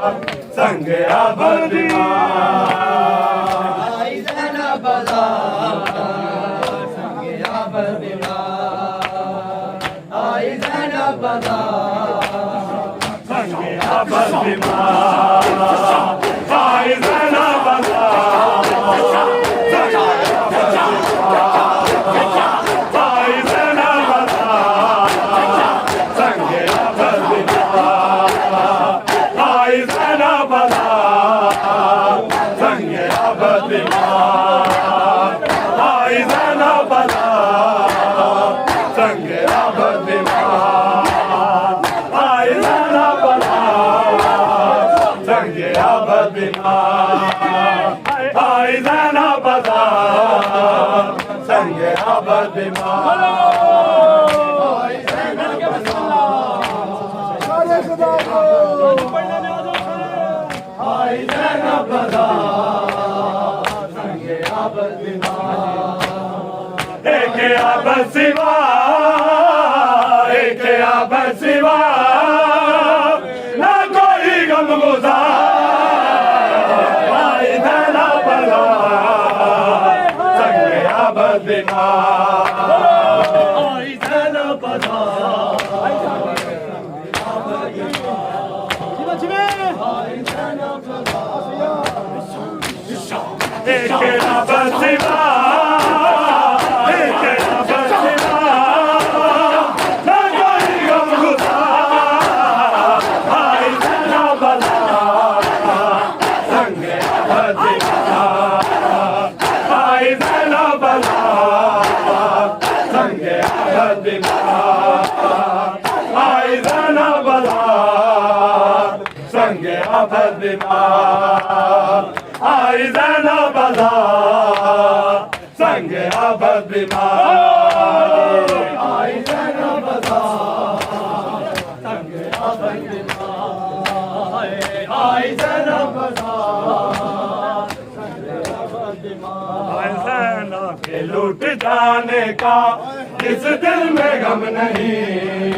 संग अबद आई ज़ैनब बाज़ार संग अबद आई ज़ैनब बाज़ार संग अबद आई ज़ैनब आई ज़ैनब बाज़ार संग अबद आई ज़ैनब बाज़ार संग अबद एक अबद सिवा एक अबद सिवा ना कोई गम गुज़ार आई ज़ैनब बाज़ार संग अबद आई ज़ैनब बाज़ार एक अबद सिवा एक अबद सिवा ना कोई गम गुज़ार आई ज़ैनब बाज़ार संग अबद आई ज़ैनब बाज़ार संग अबद आई ज़ैनब बाज़ार संग अबद आई ज़ैनब बाज़ार संग अबद आई ज़ैनब बाज़ार संग अबद आई ज़ैनब बाज़ार संग अबद के लूट जाने का इस दिल में गम नहीं।